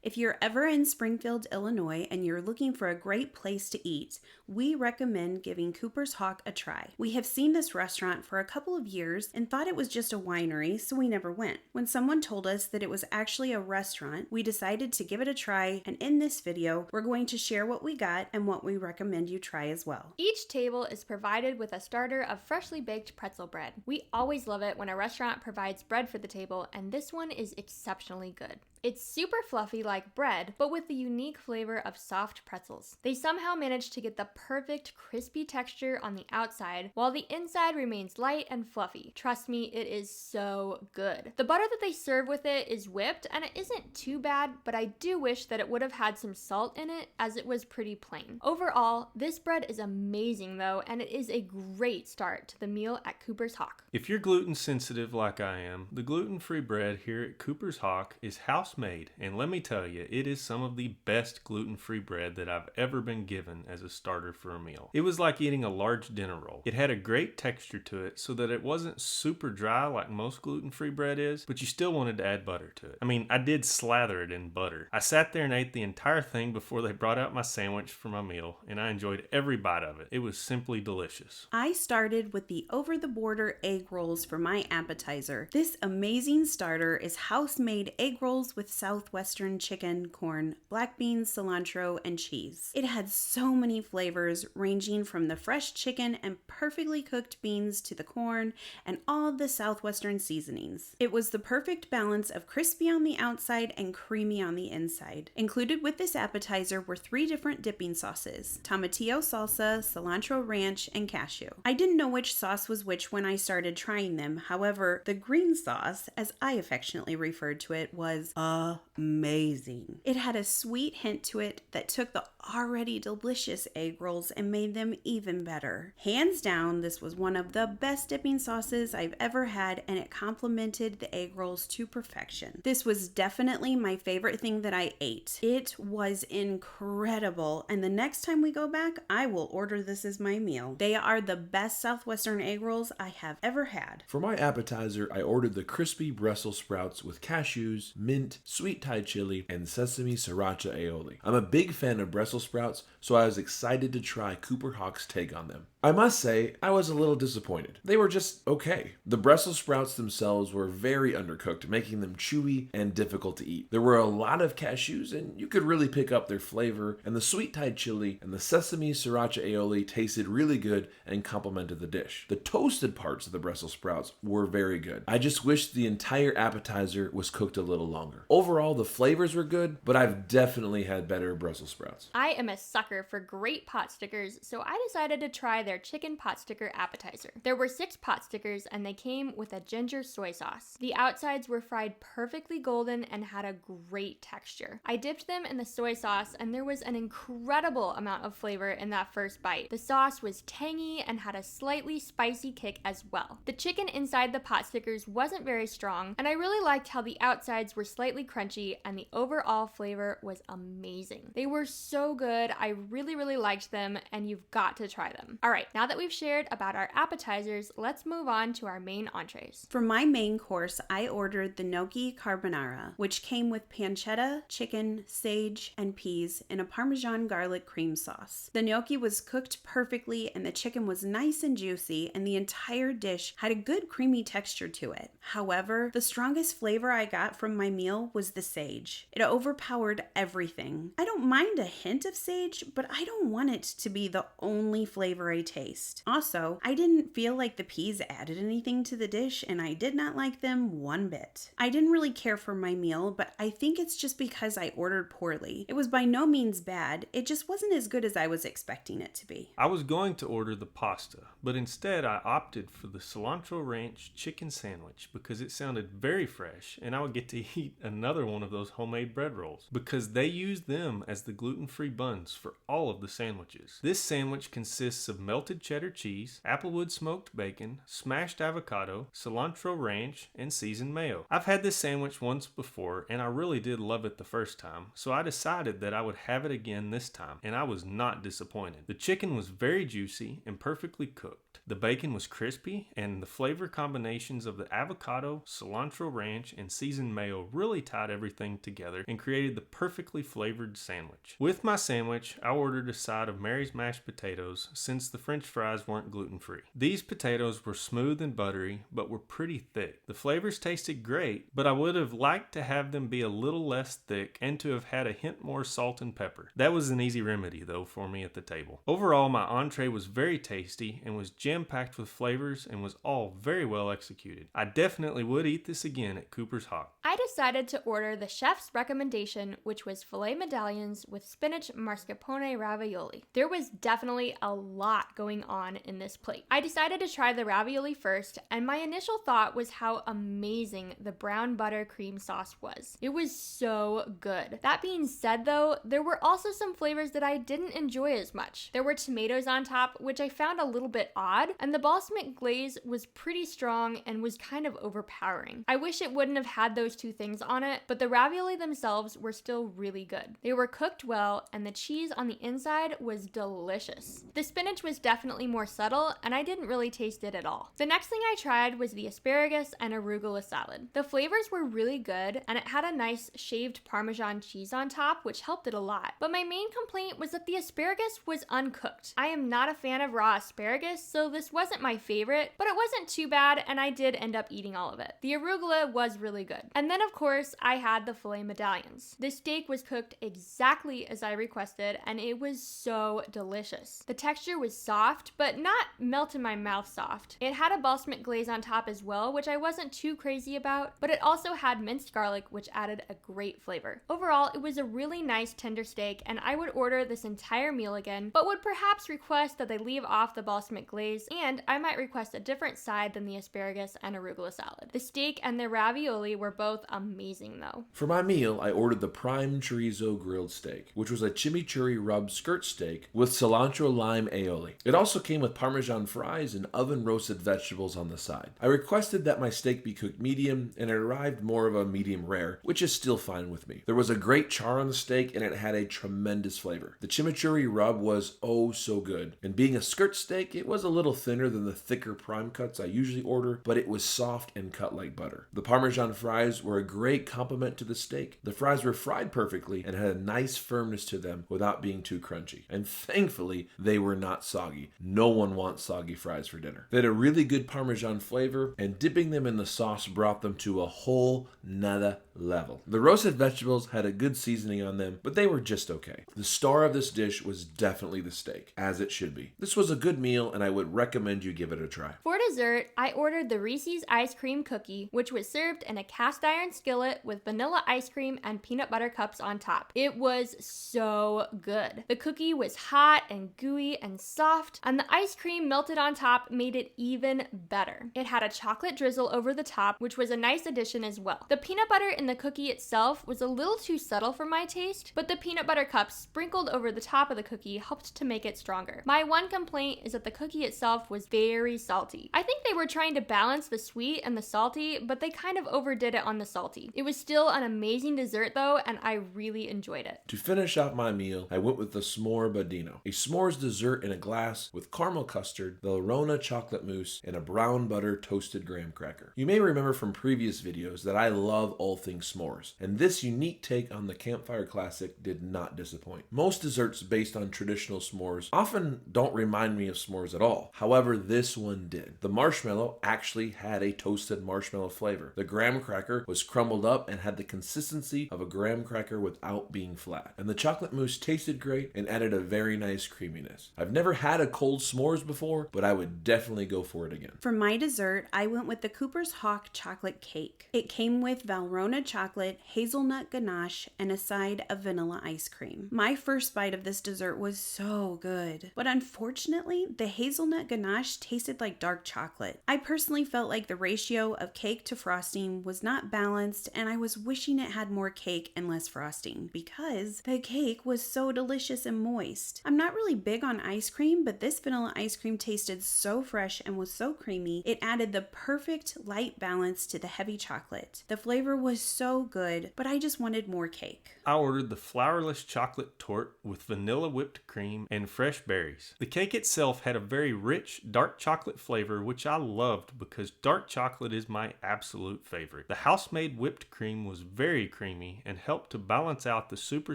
If you're ever in Springfield, Illinois, and you're looking for a great place to eat, we recommend giving Cooper's Hawk a try. We have seen this restaurant for a couple of years and thought it was just a winery, so we never went. When someone told us that it was actually a restaurant, we decided to give it a try, and in this video, we're going to share what we got and what we recommend you try as well. Each table is provided with a starter of freshly baked pretzel bread. We always love it when a restaurant provides bread for the table, and this one is exceptionally good. It's super fluffy like bread, but with the unique flavor of soft pretzels. They somehow managed to get the perfect crispy texture on the outside, while the inside remains light and fluffy. Trust me, it is so good. The butter that they serve with it is whipped, and it isn't too bad, but I do wish that it would have had some salt in it, as it was pretty plain. Overall, this bread is amazing though, and it is a great start to the meal at Cooper's Hawk. If you're gluten sensitive like I am, the gluten-free bread here at Cooper's Hawk is house-made, and let me tell you, it is some of the best gluten-free bread that I've ever been given as a starter for a meal. It was like eating a large dinner roll. It had a great texture to it so that it wasn't super dry like most gluten-free bread is, but you still wanted to add butter to it. I mean, I did slather it in butter. I sat there and ate the entire thing before they brought out my sandwich for my meal, and I enjoyed every bite of it. It was simply delicious. I started with the over-the-border egg rolls for my appetizer. This amazing starter is house-made egg rolls with southwestern chicken, corn, black beans, cilantro, and cheese. It had so many flavors ranging from the fresh chicken and perfectly cooked beans to the corn and all the southwestern seasonings. It was the perfect balance of crispy on the outside and creamy on the inside. Included with this appetizer were 3 different dipping sauces: tomatillo salsa, cilantro ranch, and cashew. I didn't know which sauce was which when I started trying them. However, the green sauce, as I affectionately referred to it, was amazing. It had a sweet hint to it that took the already delicious egg rolls and made them even better. Hands down, this was one of the best dipping sauces I've ever had, and it complemented the egg rolls to perfection. This was definitely my favorite thing that I ate. It was incredible, and the next time we go back, I will order this as my meal. They are the best southwestern egg rolls I have ever had. For my appetizer, I ordered the crispy Brussels sprouts with cashews, mint, sweet Thai chili, and sesame sriracha aioli. I'm a big fan of Brussels sprouts, so I was excited to try Cooper Hawk's take on them. I must say, I was a little disappointed. They were just okay. The Brussels sprouts themselves were very undercooked, making them chewy and difficult to eat. There were a lot of cashews, and you could really pick up their flavor, and the sweet Thai chili and the sesame sriracha aioli tasted really good and complemented the dish. The toasted parts of the Brussels sprouts were very good. I just wish the entire appetizer was cooked a little longer. Overall, the flavors were good, but I've definitely had better Brussels sprouts. I am a sucker for great pot stickers, so I decided to try their chicken pot sticker appetizer. There were 6 pot stickers, and they came with a ginger soy sauce. The outsides were fried perfectly golden and had a great texture. I dipped them in the soy sauce, and there was an incredible amount of flavor in that first bite. The sauce was tangy and had a slightly spicy kick as well. The chicken inside the pot stickers wasn't very strong, and I really liked how the outsides were slightly crunchy, and the overall flavor was amazing. They were so good. I really liked them, and you've got to try them. All right, now that we've shared about our appetizers, let's move on to our main entrees. For my main course, I ordered the gnocchi carbonara, which came with pancetta, chicken, sage, and peas in a Parmesan garlic cream sauce. The gnocchi was cooked perfectly, and the chicken was nice and juicy, and the entire dish had a good creamy texture to it. However, the strongest flavor I got from my meal was the sage. It overpowered everything. I don't mind a hint of sage, but I don't want it to be the only flavor I taste. Also, I didn't feel like the peas added anything to the dish, and I did not like them one bit. I didn't really care for my meal, but I think it's just because I ordered poorly. It was by no means bad, it just wasn't as good as I was expecting it to be. I was going to order the pasta, but instead I opted for the cilantro ranch chicken sandwich because it sounded very fresh, and I would get to eat another one of those homemade bread rolls because they used them as the gluten-free buns for all of the sandwiches. This sandwich consists of melted cheddar cheese, applewood smoked bacon, smashed avocado, cilantro ranch, and seasoned mayo. I've had this sandwich once before, and I really did love it the first time, so I decided that I would have it again this time, and I was not disappointed. The chicken was very juicy and perfectly cooked. The bacon was crispy, and the flavor combinations of the avocado, cilantro ranch, and seasoned mayo really tied everything together and created the perfectly flavored sandwich. With my sandwich, I ordered a side of Mary's mashed potatoes since the French fries weren't gluten-free. These potatoes were smooth and buttery, but were pretty thick. The flavors tasted great, but I would have liked to have them be a little less thick and to have had a hint more salt and pepper. That was an easy remedy though for me at the table. Overall, my entree was very tasty and was jam-packed with flavors and was all very well executed. I definitely would eat this again at Cooper's Hawk. I decided to order the chef's recommendation, which was filet medallions with spinach mascarpone ravioli. There was definitely a lot going on in this plate. I decided to try the ravioli first, and my initial thought was how amazing the brown butter cream sauce was. It was so good. That being said though, there were also some flavors that I didn't enjoy as much. There were tomatoes on top, which I found a little bit odd, and the balsamic glaze was pretty strong and was kind of overpowering. I wish it wouldn't have had those two things on it, but the ravioli themselves were still really good. They were cooked well, and the cheese on the inside was delicious. The spinach was definitely more subtle, and I didn't really taste it at all. The next thing I tried was the asparagus and arugula salad. The flavors were really good, and it had a nice shaved Parmesan cheese on top, which helped it a lot. But my main complaint was that the asparagus was uncooked. I am not a fan of raw asparagus, so this wasn't my favorite, but it wasn't too bad, and I did end up eating all of it. The arugula was really good. And then of course, I had the filet medallions. The steak was cooked exactly as I requested, and it was so delicious. The texture was soft, but not melt in my mouth soft. It had a balsamic glaze on top as well, which I wasn't too crazy about, but it also had minced garlic, which added a great flavor. Overall, it was a really nice tender steak, and I would order this entire meal again, but would perhaps request that they leave off the balsamic glaze, and I might request a different side than the asparagus and arugula salad. The steak and the ravioli were both amazing though. For my meal, I ordered the prime chorizo grilled steak, which was a chimichurri rub skirt steak with cilantro lime aioli. It also came with Parmesan fries and oven roasted vegetables on the side. I requested that my steak be cooked medium, and it arrived more of a medium rare, which is still fine with me. There was a great char on the steak, and it had a tremendous flavor. The chimichurri rub was oh so good, and being a skirt steak, it was a little thinner than the thicker prime cuts I usually order, but it was soft and cut like butter. The Parmesan fries were a great complement to the steak. The fries were fried perfectly and had a nice firmness to them without being too crunchy. And thankfully, they were not soggy. No one wants soggy fries for dinner. They had a really good Parmesan flavor, and dipping them in the sauce brought them to a whole nother level. The roasted vegetables had a good seasoning on them, but they were just okay. The star of this dish was definitely the steak, as it should be. This was a good meal, and I would recommend you give it a try. For dessert, I ordered the Reese's ice cream cookie, which was served in a cast iron skillet with vanilla ice cream and peanut butter cups on top. It was so good. The cookie was hot and gooey and soft, and the ice cream melted on top made it even better. It had a chocolate drizzle over the top, which was a nice addition as well. The peanut butter in the cookie itself was a little too subtle for my taste, but the peanut butter cups sprinkled over the top of the cookie helped to make it stronger. My one complaint is that the cookie itself was very salty. I think they were trying to balance the sweet and the salty, but they kind of overdid it on the salty. It was still an amazing dessert though, and I really enjoyed it. To finish off my meal, I went with the s'more budino, a s'mores dessert in a glass with caramel custard, the Lorona chocolate mousse, and a brown butter toasted graham cracker. You may remember from previous videos that I love all things s'mores, and this unique take on the campfire classic did not disappoint. Most desserts based on traditional s'mores often don't remind me of s'mores at all. However, this one did. The marshmallow actually had a toasted marshmallow flavor. The graham cracker was crumbled up and had the consistency of a graham cracker without being flat. And the chocolate mousse tasted great and added a very nice creaminess. I've never had a cold s'mores before, but I would definitely go for it again. For my dessert, I went with the Cooper's Hawk chocolate cake. It came with Valrhona chocolate, hazelnut ganache, and a side of vanilla ice cream. My first bite of this dessert was so good, but unfortunately, the hazelnut ganache tasted like dark chocolate. I personally felt like the ratio of cake to frosting was not balanced, and I was wishing it had more cake and less frosting because the cake was so delicious and moist. I'm not really big on ice cream, but this vanilla ice cream tasted so fresh and was so creamy, it added the perfect light balance to the heavy chocolate. The flavor was so good, but I just wanted more cake. I ordered the flourless chocolate torte with vanilla whipped cream and fresh berries. The cake itself had a very rich dark chocolate flavor, which I loved because dark chocolate is my absolute favorite. The house-made whipped cream was very creamy and helped to balance out the super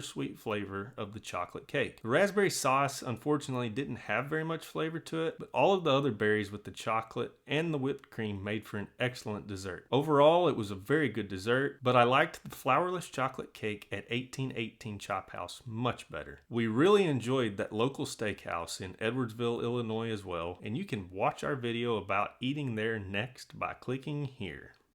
sweet flavor of the chocolate cake. The raspberry sauce unfortunately didn't have very much flavor to it, but all of the other berries with the chocolate and the whipped cream made for an excellent dessert. Overall, it was a very good dessert, but I liked the flourless chocolate cake at 1818 Chop House much better. We really enjoyed that local steakhouse in Edwardsville, Illinois as well, and you can watch our video about eating there next by clicking here.